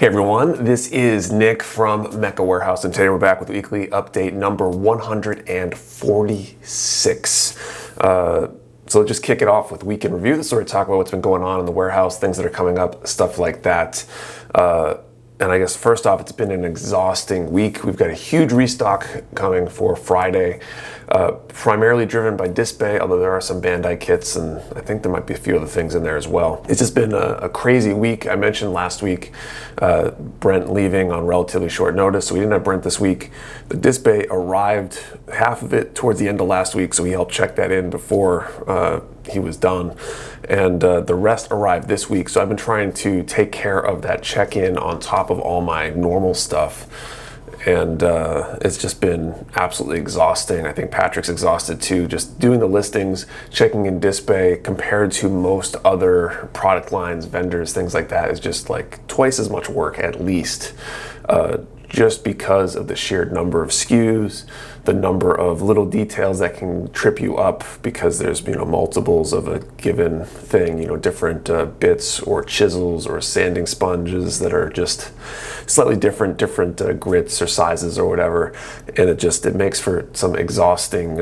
Hey everyone, this is Nick from NEMMEC Warehouse, and today we're back with weekly update number 146. So let's just kick it off with week in review. This sort of talk about what's been going on in the warehouse, things that are coming up, stuff like that. And I guess first off, it's been an exhausting week. We've got a huge restock coming for Friday, primarily driven by Disc Bay, although there are some Bandai kits, and I think there might be a few other things in there as well. It's just been a crazy week. I mentioned last week Brent leaving on relatively short notice, so we didn't have Brent this week. The Disc Bay arrived, half of it towards the end of last week, so he helped check that in before he was done, and the rest arrived this week. So I've been trying to take care of that check-in on top of all my normal stuff, and it's just been absolutely exhausting. I think Patrick's exhausted too, just doing the listings, checking in Disc Bay compared to most other product lines, vendors, things like that is just like twice as much work at least, just because of the sheer number of SKUs, the number of little details that can trip you up because there's, multiples of a given thing, different bits or chisels or sanding sponges that are just slightly different grits or sizes or whatever. And it makes for some exhausting,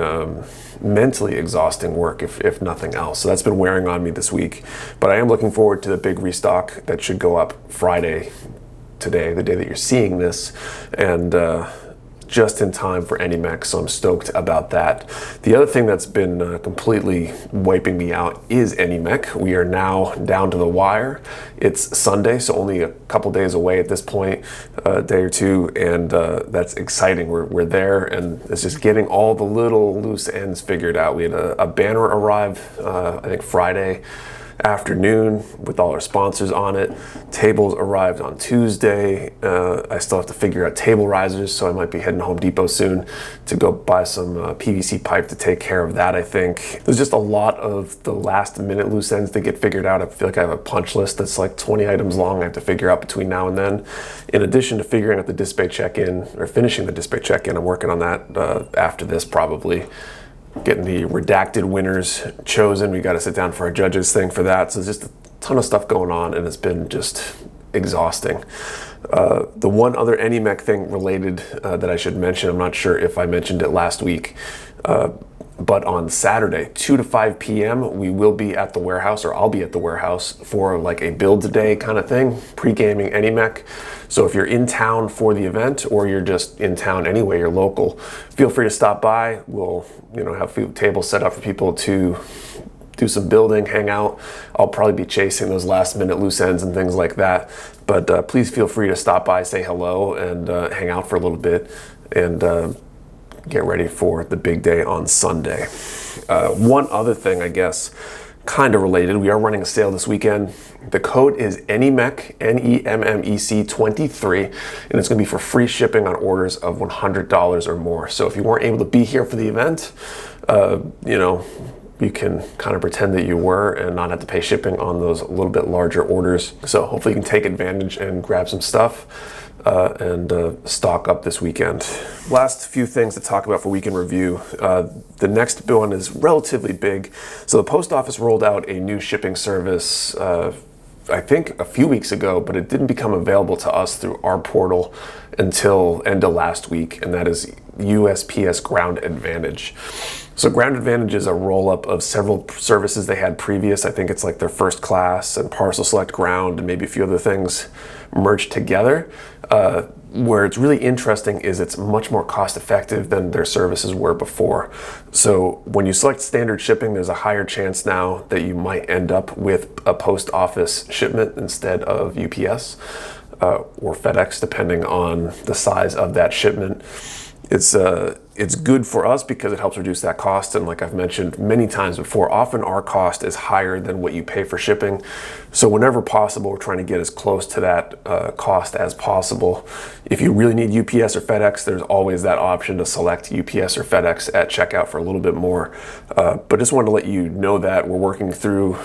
mentally exhausting work if nothing else. So that's been wearing on me this week, but I am looking forward to the big restock that should go up Friday, today, the day that you're seeing this, and just in time for NEMMEC, so I'm stoked about that. The other thing that's been completely wiping me out is NEMMEC. We are now down to the wire. It's Sunday, so only a couple days away at this point, a day or two, and that's exciting. We're there, and it's just getting all the little loose ends figured out. We had a banner arrive, I think Friday afternoon with all our sponsors on it. Tables arrived on Tuesday. I still have to figure out table risers, so I might be heading to Home Depot soon to go buy some PVC pipe to take care of that. I think there's just a lot of the last minute loose ends to get figured out. I feel like I have a punch list that's like 20 items long I have to figure out between now and then. In addition to figuring out the Disc Bay check-in, or finishing the Disc Bay check-in, I'm working on that after this probably. Getting the redacted winners chosen. We got to sit down for our judges thing for that. So there's just a ton of stuff going on, and it's been just exhausting. The one other NEMMEC thing related that I should mention, I'm not sure if I mentioned it last week, but on Saturday, 2 to 5 p.m., we will be at the warehouse, or I'll be at the warehouse for like a build today kind of thing, pre-gaming NEMMEC. So if you're in town for the event, or you're just in town anyway, you're local, feel free to stop by. We'll, have a few tables set up for people to do some building, hang out. I'll probably be chasing those last minute loose ends and things like that. But please feel free to stop by, say hello, and hang out for a little bit, and get ready for the big day on Sunday. One other thing, I guess, kind of related, we are running a sale this weekend. The code is NEMMEC, NEMMEC 23, and it's going to be for free shipping on orders of $100 or more. So if you weren't able to be here for the event, you can kind of pretend that you were and not have to pay shipping on those a little bit larger orders. So hopefully you can take advantage and grab some stuff and stock up this weekend. Last few things to talk about for week in review. The next one is relatively big. So the post office rolled out a new shipping service, I think a few weeks ago, but it didn't become available to us through our portal until end of last week, and that is USPS Ground Advantage. So Ground Advantage is a roll-up of several services they had previous. I think it's like their First Class and Parcel Select Ground and maybe a few other things merged together. Where it's really interesting is it's much more cost effective than their services were before. So when you select standard shipping, there's a higher chance now that you might end up with a post office shipment instead of UPS or FedEx, depending on the size of that shipment. It's good for us because it helps reduce that cost, and like I've mentioned many times before, often our cost is higher than what you pay for shipping. So whenever possible, we're trying to get as close to that cost as possible. If you really need UPS or FedEx, there's always that option to select UPS or FedEx at checkout for a little bit more. But just wanted to let you know that we're working through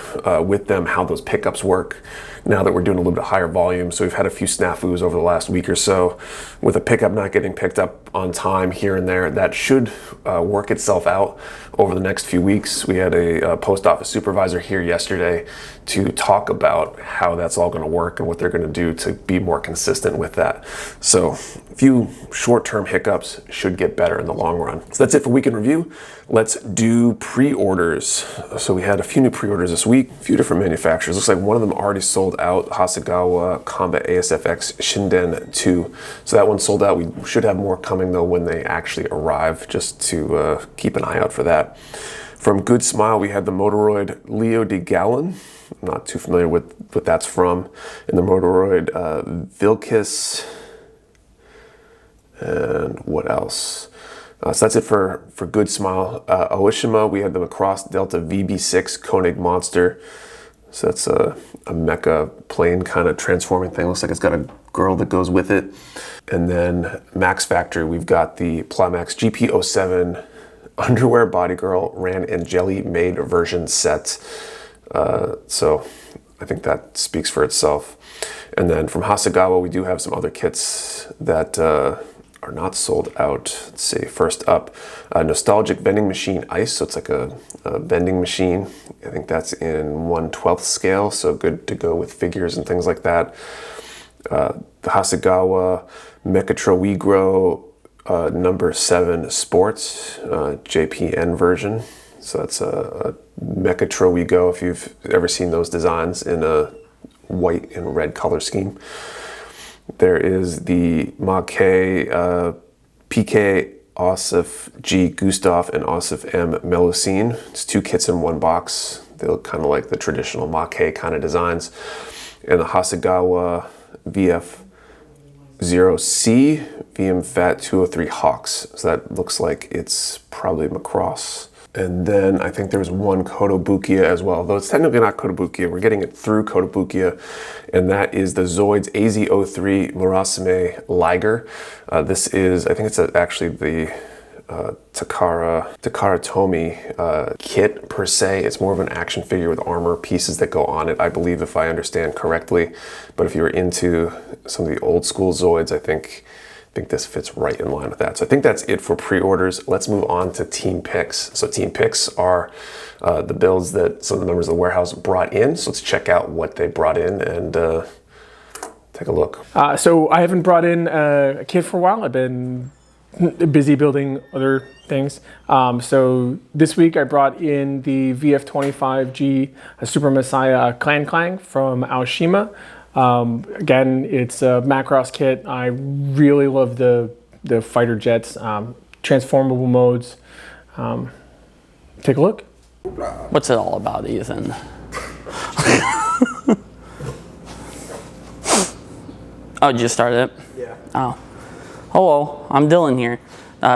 with them how those pickups work now that we're doing a little bit higher volume. So we've had a few snafus over the last week or so with a pickup not getting picked up on time here and there. that should work itself out over the next few weeks. We had a post office supervisor here yesterday to talk about how that's all going to work and what they're going to do to be more consistent with that. So a few short-term hiccups should get better in the long run. So that's it for Week in Review. Let's do pre-orders. So we had a few new pre-orders this week, a few different manufacturers. Looks like one of them already sold out, Hasegawa Combat ASFX Shinden 2. So that one sold out. We should have more coming though when they actually arrive, just to keep an eye out for that. From Good Smile, we had the Motoroid Leo de Gallon. I'm not too familiar with what that's from. And the Motoroid Vilkis. And what else? So that's it for Good Smile. Oishima, we had the Macross Delta VB6 Koenig Monster. So that's a mecha plane kind of transforming thing. Looks like it's got a girl that goes with it. And then Max Factory, we've got the Plimax GP07 Underwear Body Girl Ran and Jelly Made version set. So I think that speaks for itself. And then from Hasegawa, we do have some other kits that are not sold out. Let's see, first up, Nostalgic Vending Machine Ice. So it's like a vending machine. I think that's in 1/12 scale, so good to go with figures and things like that. The Hasegawa Mechatro Wigro number 7 Sports JPN version. So that's a Mechatro Wigo, if you've ever seen those designs in a white and red color scheme. There is the Mackay PK Osif G Gustav and Osif M Melusine. It's 2 kits in 1 box. They look kind of like the traditional Mackay kind of designs. And the Hasegawa VF0C VM Fat 203 Hawks. So that looks like it's probably Macross. And then I think there's one Kotobukiya as well, though it's technically not Kotobukiya. We're getting it through Kotobukiya, and that is the Zoids AZ03 Murasame Liger. This is, I think it's actually the Takara Tomy kit per se. It's more of an action figure with armor pieces that go on it, I believe, if I understand correctly. But if you're into some of the old school Zoids, I think this fits right in line with that. So I think that's it for pre-orders. Let's move on to team picks. So team picks are the builds that some of the members of the warehouse brought in. So let's check out what they brought in and take a look. So I haven't brought in a kit for a while. I've been busy building other things. So this week I brought in the VF25G Super Messiah Clang from Aoshima. Again, it's a Macross kit. I really love the fighter jets, transformable modes. Take a look. What's it all about, Ethan? Oh, did you start it? Yeah. Oh. Hello, I'm Dylan here.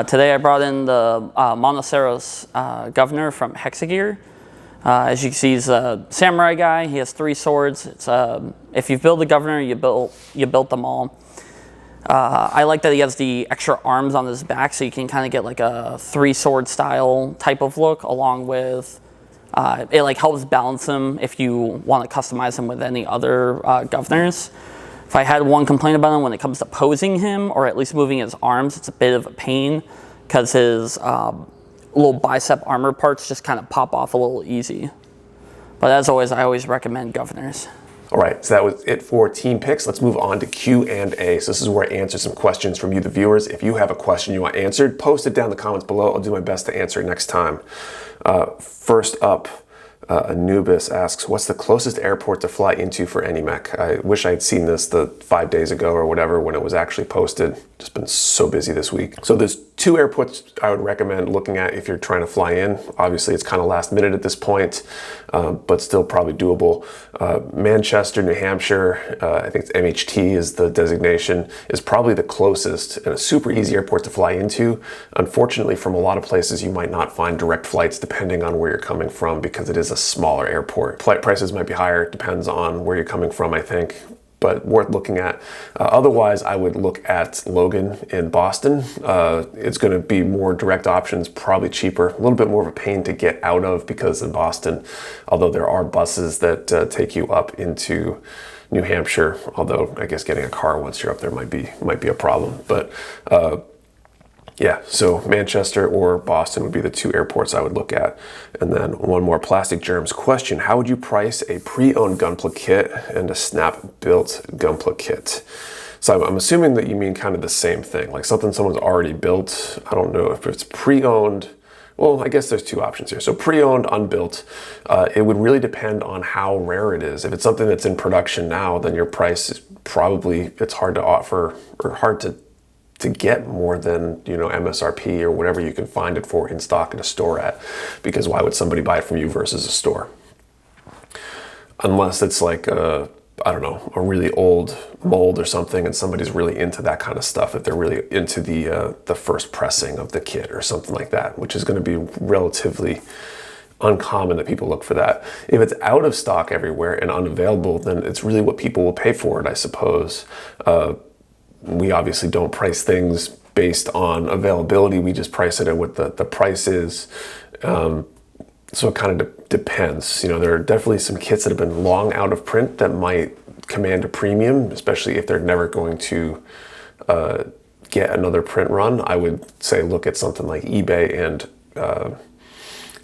Today I brought in the Monoceros Governor from Hexagear. As you can see, he's a samurai guy. He has 3 swords. It's if you build the Governor, you built them all. I like that he has the extra arms on his back, so you can kind of get like a 3-sword style type of look, along with it like helps balance him if you want to customize him with any other Governors. If I had one complaint about him when it comes to posing him, or at least moving his arms, it's a bit of a pain because his little bicep armor parts just kind of pop off a little easy. But as always, I always recommend Governors. All right, so that was it for team picks. Let's move on to Q&A. So this is where I answer some questions from you, the viewers. If you have a question you want answered, post it down in the comments below. I'll do my best to answer it next time. First up, Anubis asks, what's the closest airport to fly into for NEMMEC? I wish I had seen this the 5 days ago or whatever when it was actually posted. Just been so busy this week. So there's 2 airports I would recommend looking at if you're trying to fly in. Obviously it's kind of last minute at this point, but still probably doable. Manchester, New Hampshire, I think it's MHT is the designation, is probably the closest and a super easy airport to fly into. Unfortunately, from a lot of places you might not find direct flights depending on where you're coming from because it is a smaller airport. Flight prices might be higher, depends on where you're coming from, I think, but worth looking at. Otherwise, I would look at Logan in Boston. It's going to be more direct options, probably cheaper, a little bit more of a pain to get out of because in Boston, although there are buses that take you up into New Hampshire, although I guess getting a car once you're up there might be a problem. But Yeah, so Manchester or Boston would be the two airports I would look at. And then one more plastic germs question. How would you price a pre-owned gunpla kit and a snap-built gunpla kit? So I'm assuming that you mean kind of the same thing, like something someone's already built. I don't know if it's pre-owned. Well, I guess there's two options here. So pre-owned, unbuilt, it would really depend on how rare it is. If it's something that's in production now, then your price is probably, it's hard to offer or hard to get more than, you know, MSRP or whatever you can find it for in stock in a store at, because why would somebody buy it from you versus a store? Unless it's like I don't know, a really old mold or something, and somebody's really into that kind of stuff, if they're really into the first pressing of the kit or something like that, which is going to be relatively uncommon that people look for that. If it's out of stock everywhere and unavailable, then it's really what people will pay for it, I suppose. We obviously don't price things based on availability. We just price it at what the price is. So it kind of depends. You know, there are definitely some kits that have been long out of print that might command a premium, especially if they're never going to get another print run. I would say look at something like eBay and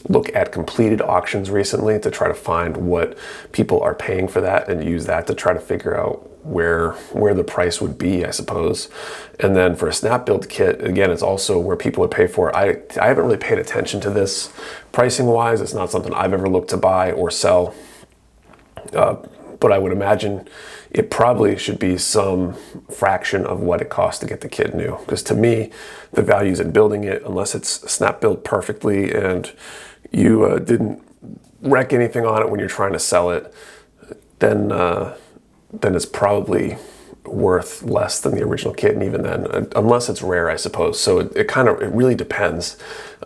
look at completed auctions recently to try to find what people are paying for that and use that to try to figure out where the price would be, I suppose. And then for a snap build kit, again, it's also where people would pay for it. I haven't really paid attention to this pricing wise. It's not something I've ever looked to buy or sell. But I would imagine it probably should be some fraction of what it costs to get the kit new. Because to me, the value is in building it, unless it's snap built perfectly and you didn't wreck anything on it when you're trying to sell it, then it's probably worth less than the original kit, and even then, unless it's rare, I suppose. So it really depends,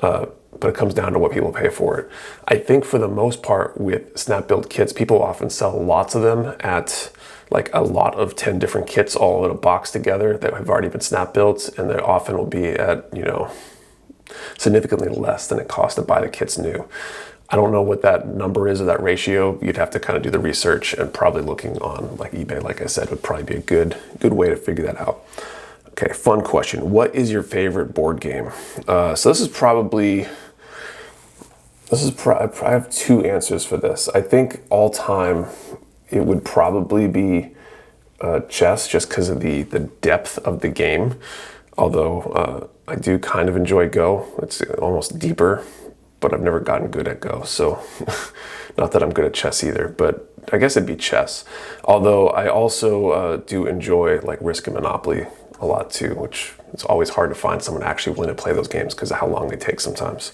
but it comes down to what people pay for it. I think for the most part with snap built kits, people often sell lots of them at like a lot of 10 different kits all in a box together that have already been snap built, and they often will be at, you know, significantly less than it costs to buy the kits new. I don't know what that number is or that ratio. You'd have to kind of do the research, and probably looking on like eBay, like I said, would probably be a good way to figure that out. Okay, fun question. What is your favorite board game? So I have two answers for this. I think all time it would probably be chess, just because of the depth of the game. Although I do kind of enjoy Go. It's almost deeper, but I've never gotten good at Go. So not that I'm good at chess either, but I guess it'd be chess. Although I also do enjoy like Risk and Monopoly a lot too, which it's always hard to find someone actually willing to play those games because of how long they take sometimes.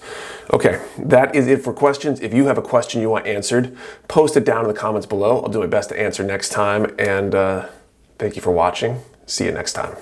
Okay, that is it for questions. If you have a question you want answered, post it down in the comments below. I'll do my best to answer next time. And thank you for watching. See you next time.